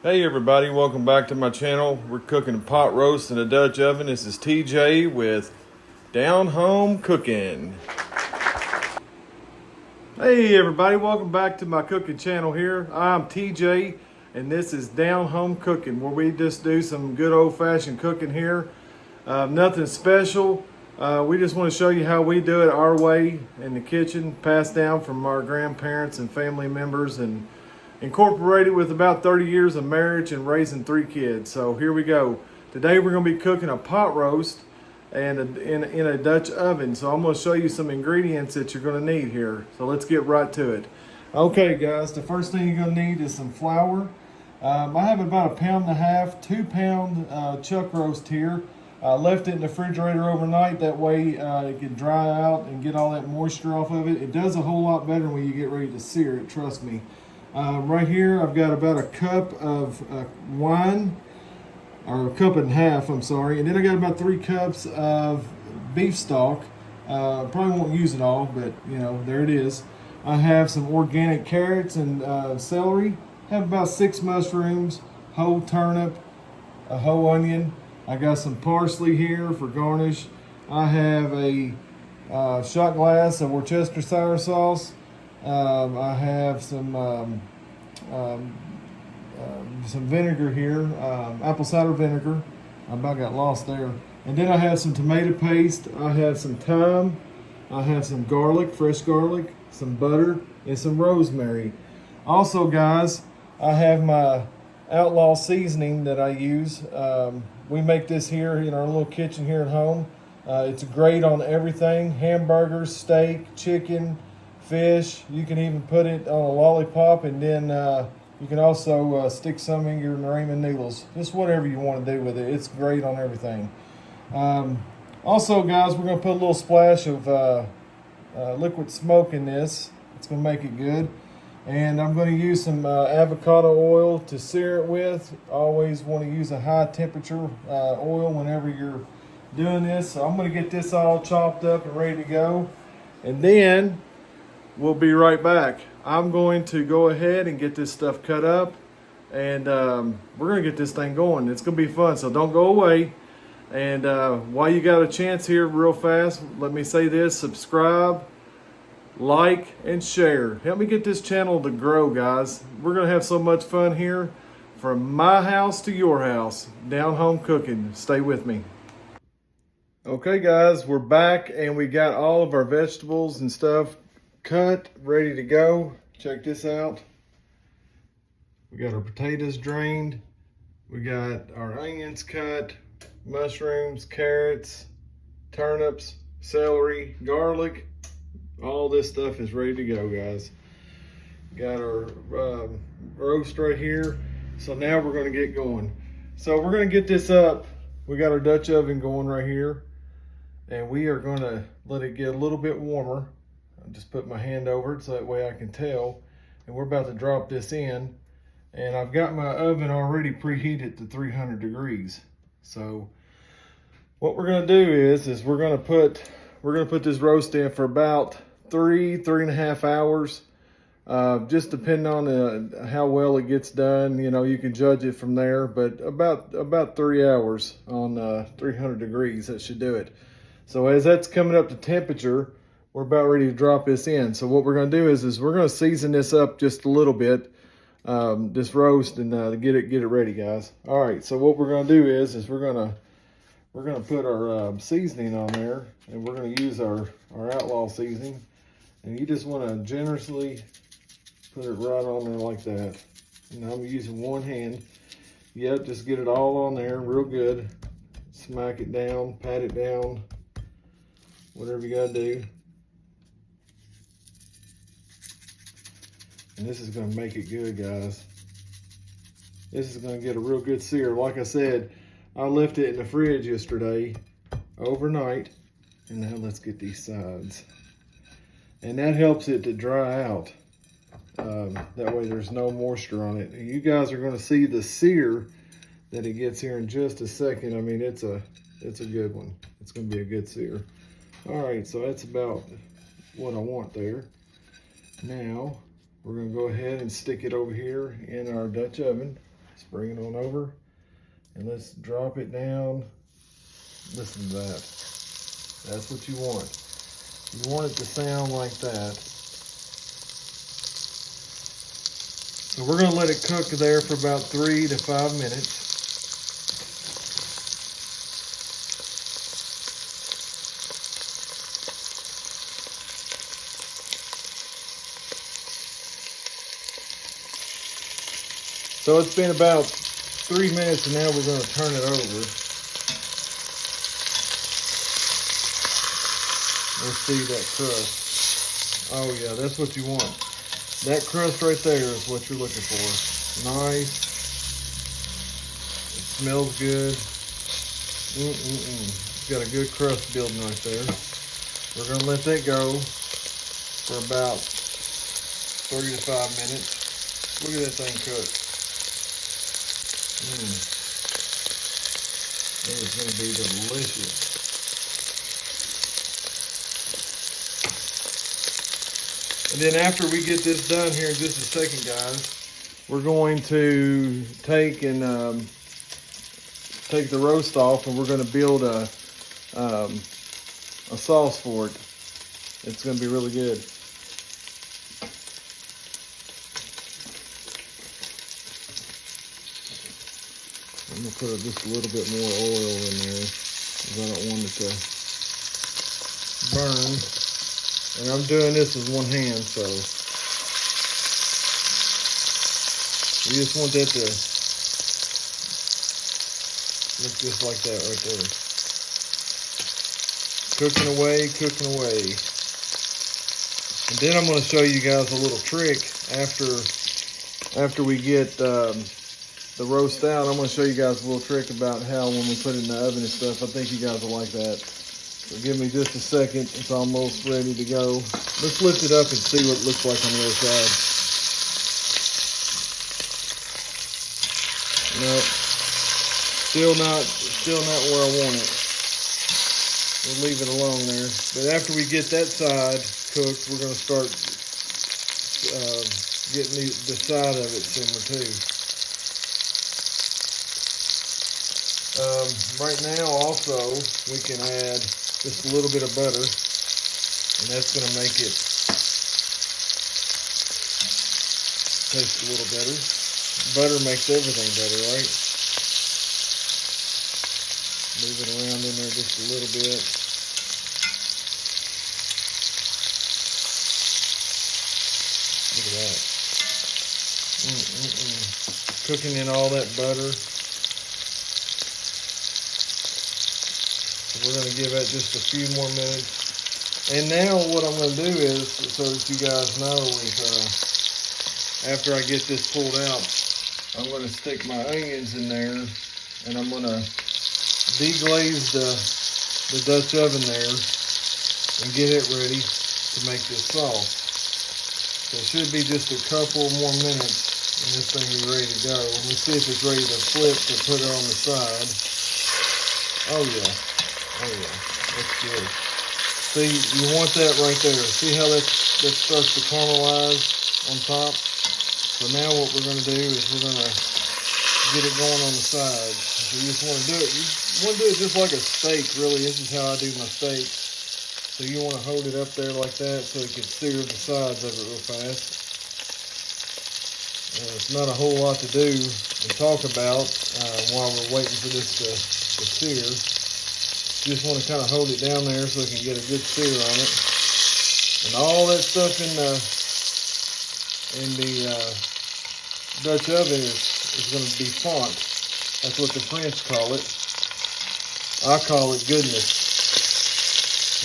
Hey everybody, welcome back to my channel. We're cooking a pot roast in a Dutch oven. This is TJ with Down Home Cooking. Hey everybody, welcome back to my cooking channel here. I'm TJ and this is Down Home Cooking, where we just do some good old-fashioned cooking here. Nothing special. We just want to show you how we do it our way in the kitchen, passed down from our grandparents and family members, and incorporated with about 30 years of marriage and raising 3 kids. So here we go. Today we're going to be cooking a pot roast and in a Dutch oven. So I'm going to show you some ingredients that you're going to need here. So let's get right to it. Okay guys, the first thing you're going to need is some flour. I have about 1.5 pounds, 2 pound chuck roast here. I left it in the refrigerator overnight. That way it can dry out and get all that moisture off of it. It does a whole lot better when you get ready to sear it, trust me. Right here I've got about a cup of wine, or 1.5 cups, I'm sorry, and then I got about 3 cups of beef stock. Probably won't use it all, but you know, there it is. I have some organic carrots and celery. I have about 6 mushrooms, whole turnip, a whole onion. I got some parsley here for garnish. I have a shot glass of Worcestershire sauce. I have some vinegar here, apple cider vinegar. I about got lost there. And then I have some tomato paste. I have some thyme. I have some garlic, fresh garlic, some butter, and some rosemary. Also, guys, I have my Outlaw seasoning that I use. We make this here in our little kitchen here at home. It's great on everything: hamburgers, steak, chicken, fish. You can even put it on a lollipop, and then you can also stick some in your ramen noodles. Just whatever you want to do with it. It's great on everything. Also, guys, we're going to put a little splash of liquid smoke in this. It's going to make it good. And I'm going to use some avocado oil to sear it with. Always want to use a high temperature oil whenever you're doing this. So I'm going to get this all chopped up and ready to go. And then we'll be right back. I'm going to go ahead and get this stuff cut up, and we're going to get this thing going. It's going to be fun, so don't go away. And while you got a chance here, real fast, let me say this: subscribe, like, and share. Help me get this channel to grow, guys. We're going to have so much fun here, from my house to your house. Down Home Cooking. Stay with me. Okay guys, we're back and we got all of our vegetables and stuff cut, ready to go. Check this out. We got our potatoes drained. We got our onions cut, mushrooms, carrots, turnips, celery, garlic. All this stuff is ready to go, guys. Got our roast right here. So now we're going to get going. So we're going to get this up. We got our Dutch oven going right here, and we are going to let it get a little bit warmer. I'll just put my hand over it so that way I can tell. And we're about to drop this in. And I've got my oven already preheated to 300 degrees. So what we're going to do is we're going to put this roast in for about 3.5 hours. Just depending on how well it gets done. You know, you can judge it from there, but about 3 hours on 300 degrees, that should do it. So as that's coming up to temperature, we're about ready to drop this in. So what we're going to do is we're going to season this up just a little bit, this roast, and get it ready, guys. All right. So what we're going to do is we're going to put our seasoning on there, and we're going to use our Outlaw seasoning, and you just want to generously put it right on there like that. And I'm using one hand. Yep, just get it all on there real good. Smack it down, pat it down, whatever you got to do. And this is going to make it good, guys. This is going to get a real good sear. Like I said, I left it in the fridge yesterday, overnight. And now let's get these sides. And that helps it to dry out. That way there's no moisture on it. And you guys are going to see the sear that it gets here in just a second. I mean, it's a good one. It's going to be a good sear. All right, so that's about what I want there. Now, we're going to go ahead and stick it over here in our Dutch oven. Let's bring it on over and let's drop it down. Listen to that. That's what you want. You want it to sound like that. So we're going to let it cook there for about 3 to 5 minutes. So it's been about 3 minutes, and now we're going to turn it over. Let's see that crust. Oh yeah, that's what you want. That crust right there is what you're looking for. Nice. It smells good. It's got a good crust building right there. We're going to let that go for about 3 to 5 minutes. Look at that thing cook. It is going to be delicious. And then after we get this done here in just a second, guys, we're going to take the roast off, and we're going to build a sauce for it. It's going to be really good. I'm going to put just a little bit more oil in there because I don't want it to burn. And I'm doing this with one hand, so you just want that to look just like that right there. Cooking away, cooking away. And then I'm going to show you guys a little trick after we get the roast out. I'm going to show you guys a little trick about how when we put it in the oven and stuff. I think you guys will like that. So give me just a second. It's almost ready to go. Let's lift it up and see what it looks like on the other side. Nope. Still not where I want it. We'll leave it alone there. But after we get that side cooked, we're going to start getting the side of it simmer too. Right now also we can add just a little bit of butter, and that's going to make it taste a little better. Butter makes everything better, right? Move it around in there just a little bit. Look at that. Cooking in all that butter. We're going to give that just a few more minutes. And now what I'm going to do is, so that you guys know, is after I get this pulled out, I'm going to stick my onions in there, and I'm going to deglaze the Dutch oven there and get it ready to make this sauce. So it should be just a couple more minutes and this thing will be ready to go. Let me see if it's ready to flip to put it on the side. Oh yeah. Oh yeah, that's good. See, you want that right there. See how that starts to caramelize on top? So now what we're going to do is we're going to get it going on the sides. So you just want to do it. You want to do it just like a steak, really. This is how I do my steak. So you want to hold it up there like that so it can sear the sides of it real fast. It's not a whole lot to do and talk about while we're waiting for this to sear. You just want to kind of hold it down there so it can get a good sear on it. And all that stuff in the Dutch oven is going to be font. That's what the French call it. I call it goodness.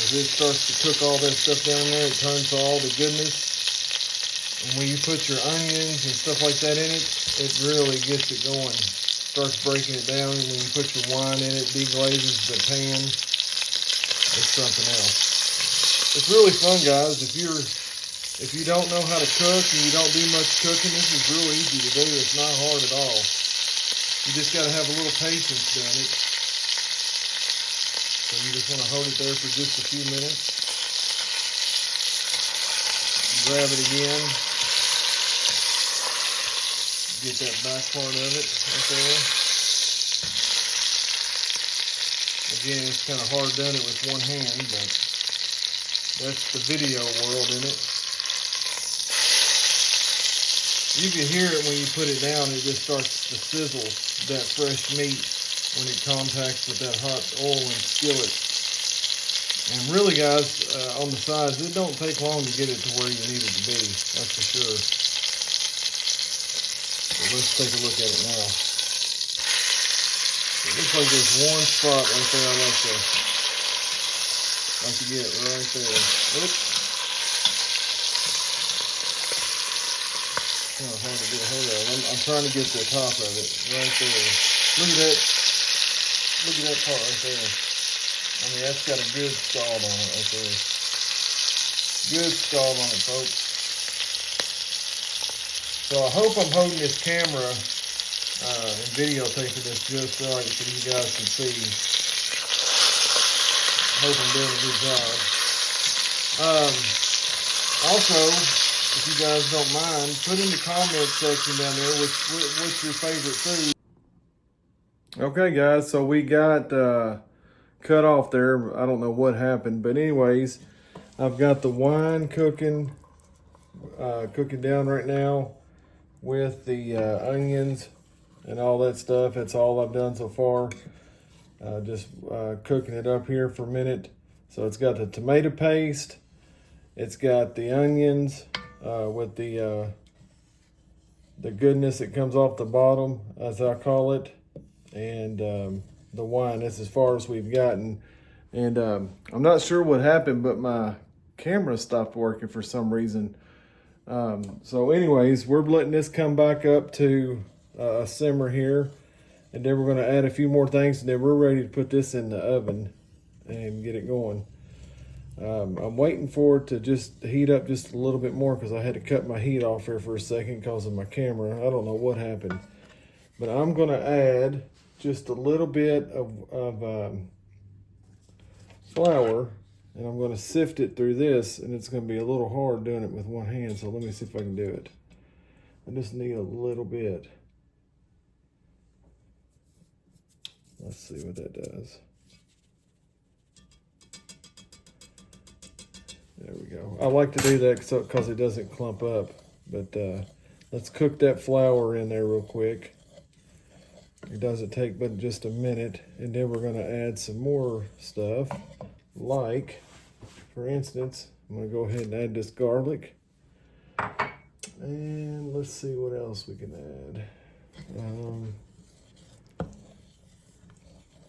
As it starts to cook all that stuff down there, it turns to all the goodness. And when you put your onions and stuff like that in it, it really gets it going. Starts breaking it down, and when you put your wine in it, deglazes the pan. It's something else. It's really fun, guys. If you don't know how to cook and you don't do much cooking, this is real easy to do. It's not hard at all. You just got to have a little patience doing it. So you just want to hold it there for just a few minutes. Grab it again. Get that back part of it right there. Again, it's kind of hard done it with one hand, but that's the video world, isn't it? You can hear it when you put it down. It just starts to sizzle, that fresh meat, when it contacts with that hot oil and skillet. And really, guys, on the sides, it don't take long to get it to where you need it to be. That's for sure. So let's take a look at it now. It looks like there's one spot right there I like to get right there. Oops. Kind of hard to get a hold of. I'm trying to get the top of it right there. Look at that. Look at that part right there. I mean, that's got a good scald on it right there. Good scald on it, folks. So I hope I'm holding this camera and videotaping this just right so you guys can see. Hope I'm doing a good job. Also, if you guys don't mind, put in the comment section down there what's your favorite food. Okay, guys, so we got cut off there. I don't know what happened, but anyways, I've got the wine cooking down right now with the onions and all that stuff. That's all I've done so far. Just cooking it up here for a minute. So it's got the tomato paste. It's got the onions with the goodness that comes off the bottom, as I call it, and the wine. That's as far as we've gotten. And I'm not sure what happened, but my camera stopped working for some reason. So anyways, we're letting this come back up to a simmer here, and then we're going to add a few more things, and then we're ready to put this in the oven and get it going. I'm waiting for it to just heat up just a little bit more because I had to cut my heat off here for a second because of my camera. I don't know what happened, but I'm going to add just a little bit of flour, and I'm going to sift it through this, and it's going to be a little hard doing it with one hand, so let me see if I can do it. I just need a little bit. Let's see what that does. There we go. I like to do that because it doesn't clump up, but let's cook that flour in there real quick. It doesn't take but just a minute, and then we're going to add some more stuff, like, for instance, I'm going to go ahead and add this garlic, and let's see what else we can add.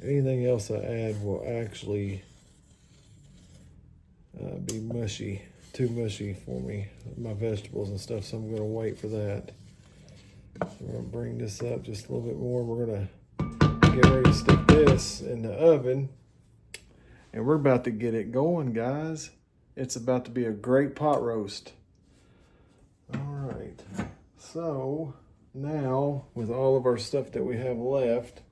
Anything else I add will actually be mushy, too mushy for me, my vegetables and stuff, so I'm going to wait for that. So we're going to bring this up just a little bit more. We're going to get ready to stick this in the oven, and we're about to get it going, guys. It's about to be a great pot roast. All right, so now with all of our stuff that we have left,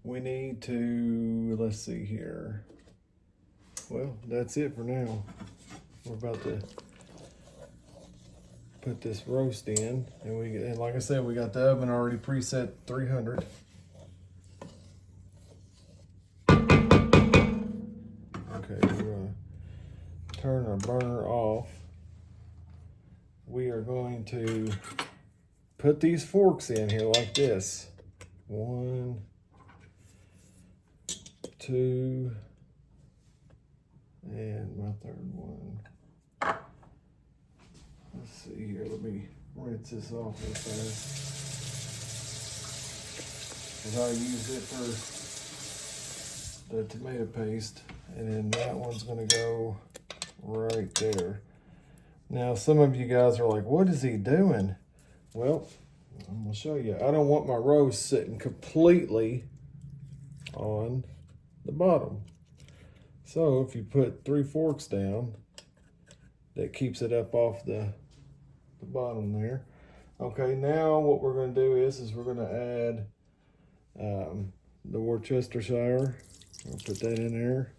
we need to, let's see here. Well, that's it for now. We're about to put this roast in, and like I said, we got the oven already preset 300. Okay, we're gonna turn our burner off. We are going to put these forks in here like this. 1, 2, and my third one. Let's see here, let me rinse this off real fast. Because I use it for the tomato paste, and then that one's gonna go right there. Now, some of you guys are like, what is he doing? Well, I'm gonna show you. I don't want my roast sitting completely on the bottom. So if you put 3 forks down, that keeps it up off the bottom there. Okay, now what we're going to do is we're going to add the Worcestershire. I'll put that in there.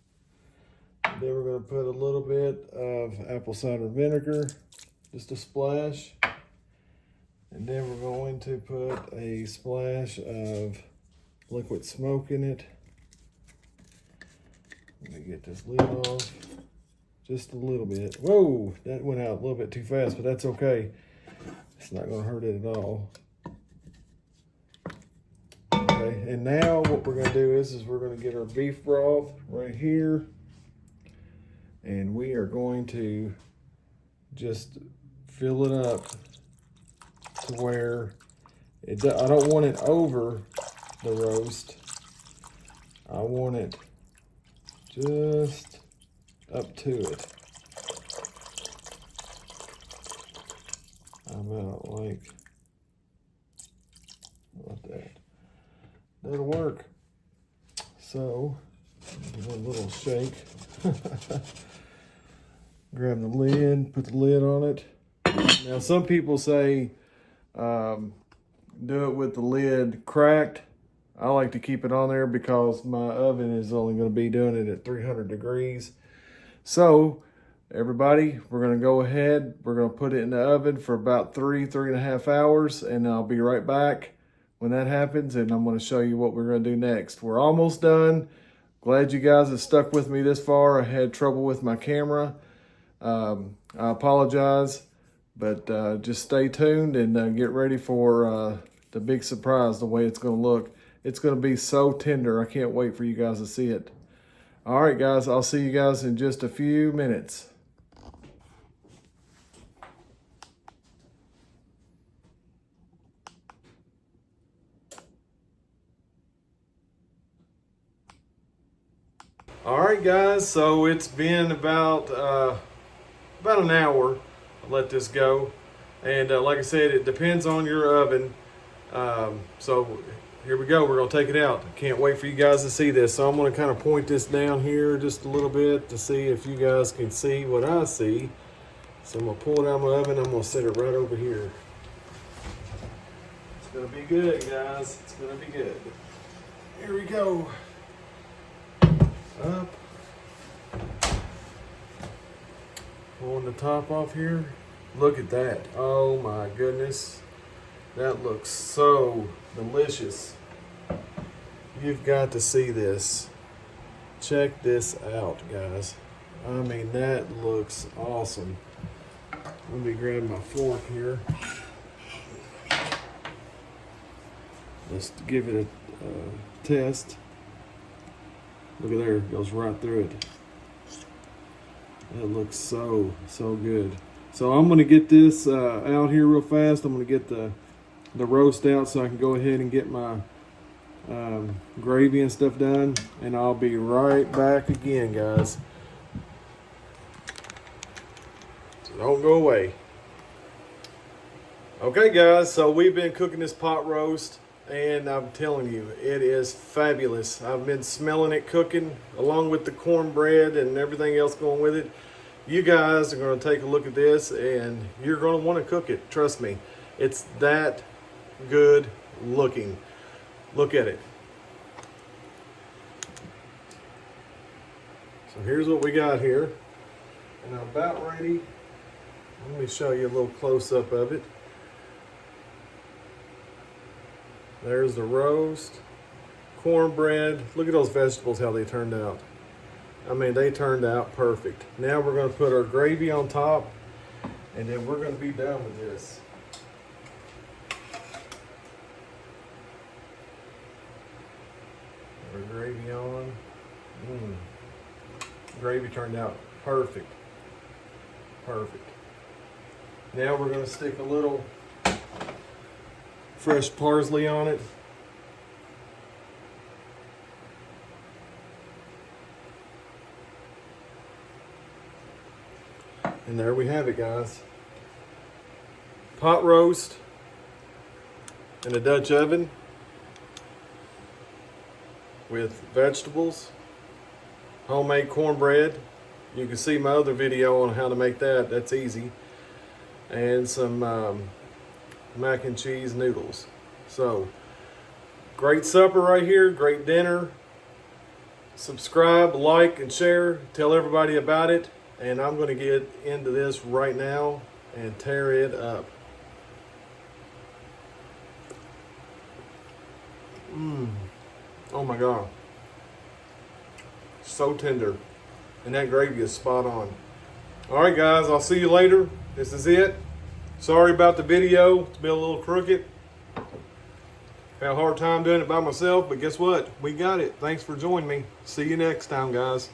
And then we're going to put a little bit of apple cider vinegar, just a splash. And then we're going to put a splash of liquid smoke in it. Let me get this lid off. Just a little bit. Whoa, that went out a little bit too fast, but that's okay. It's not gonna hurt it at all. Okay, and now what we're gonna do is we're gonna get our beef broth right here. And we are going to just fill it up to where I don't want it over the roast. I want it just up to it. About like that. That'll work. So give it a little shake. Grab the lid, put the lid on it. Now some people say do it with the lid cracked. I like to keep it on there because my oven is only going to be doing it at 300 degrees. So everybody, we're going to go ahead. We're going to put it in the oven for about 3.5 hours, and I'll be right back when that happens, and I'm going to show you what we're going to do next. We're almost done. Glad you guys have stuck with me this far. I had trouble with my camera. I apologize, but just stay tuned and get ready for the big surprise, the way it's going to look. It's going to be so tender. I can't wait for you guys to see it. All right, guys, I'll see you guys in just a few minutes. All right, guys, so it's been about an hour. I'll let this go. And like I said, it depends on your oven. So here we go. We're going to take it out. Can't wait for you guys to see this. So I'm going to kind of point this down here just a little bit to see if you guys can see what I see. So I'm going to pull it out of my oven. I'm going to set it right over here. It's going to be good, guys. It's going to be good. Here we go. Up. Pulling the top off here. Look at that. Oh my goodness. That looks so delicious. You've got to see this. Check this out, guys. I mean, that looks awesome. Let me grab my fork here. Let's give it a test. Look at there, it goes right through it. That looks so good. So I'm gonna get this out here real fast. I'm gonna get the roast out so I can go ahead and get my gravy and stuff done, and I'll be right back again, guys. So don't go away. Okay, guys, so we've been cooking this pot roast, and I'm telling you, it is fabulous. I've been smelling it cooking along with the cornbread and everything else going with it. You guys are going to take a look at this, and you're going to want to cook it. Trust me, it's that good looking. Look at it. So here's what we got here, and I'm about ready. Let me show you a little close-up of it. There's the roast, cornbread. Look at those vegetables, how they turned out. I mean, they turned out perfect. Now we're going to put our gravy on top, and then we're going to be done with this. Our gravy on. Gravy turned out perfect. Perfect. Now we're going to stick a little fresh parsley on it. And there we have it, guys. Pot roast in a Dutch oven with vegetables, homemade cornbread. You can see my other video on how to make that. That's easy. And some mac and cheese noodles. So, great supper right here, great dinner. Subscribe, like, and share. Tell everybody about it. And I'm going to get into this right now and tear it up. Oh my God. So tender. And that gravy is spot on. All right, guys, I'll see you later. This is it. Sorry about the video. It's been a little crooked. Had a hard time doing it by myself, but guess what? We got it. Thanks for joining me. See you next time, guys.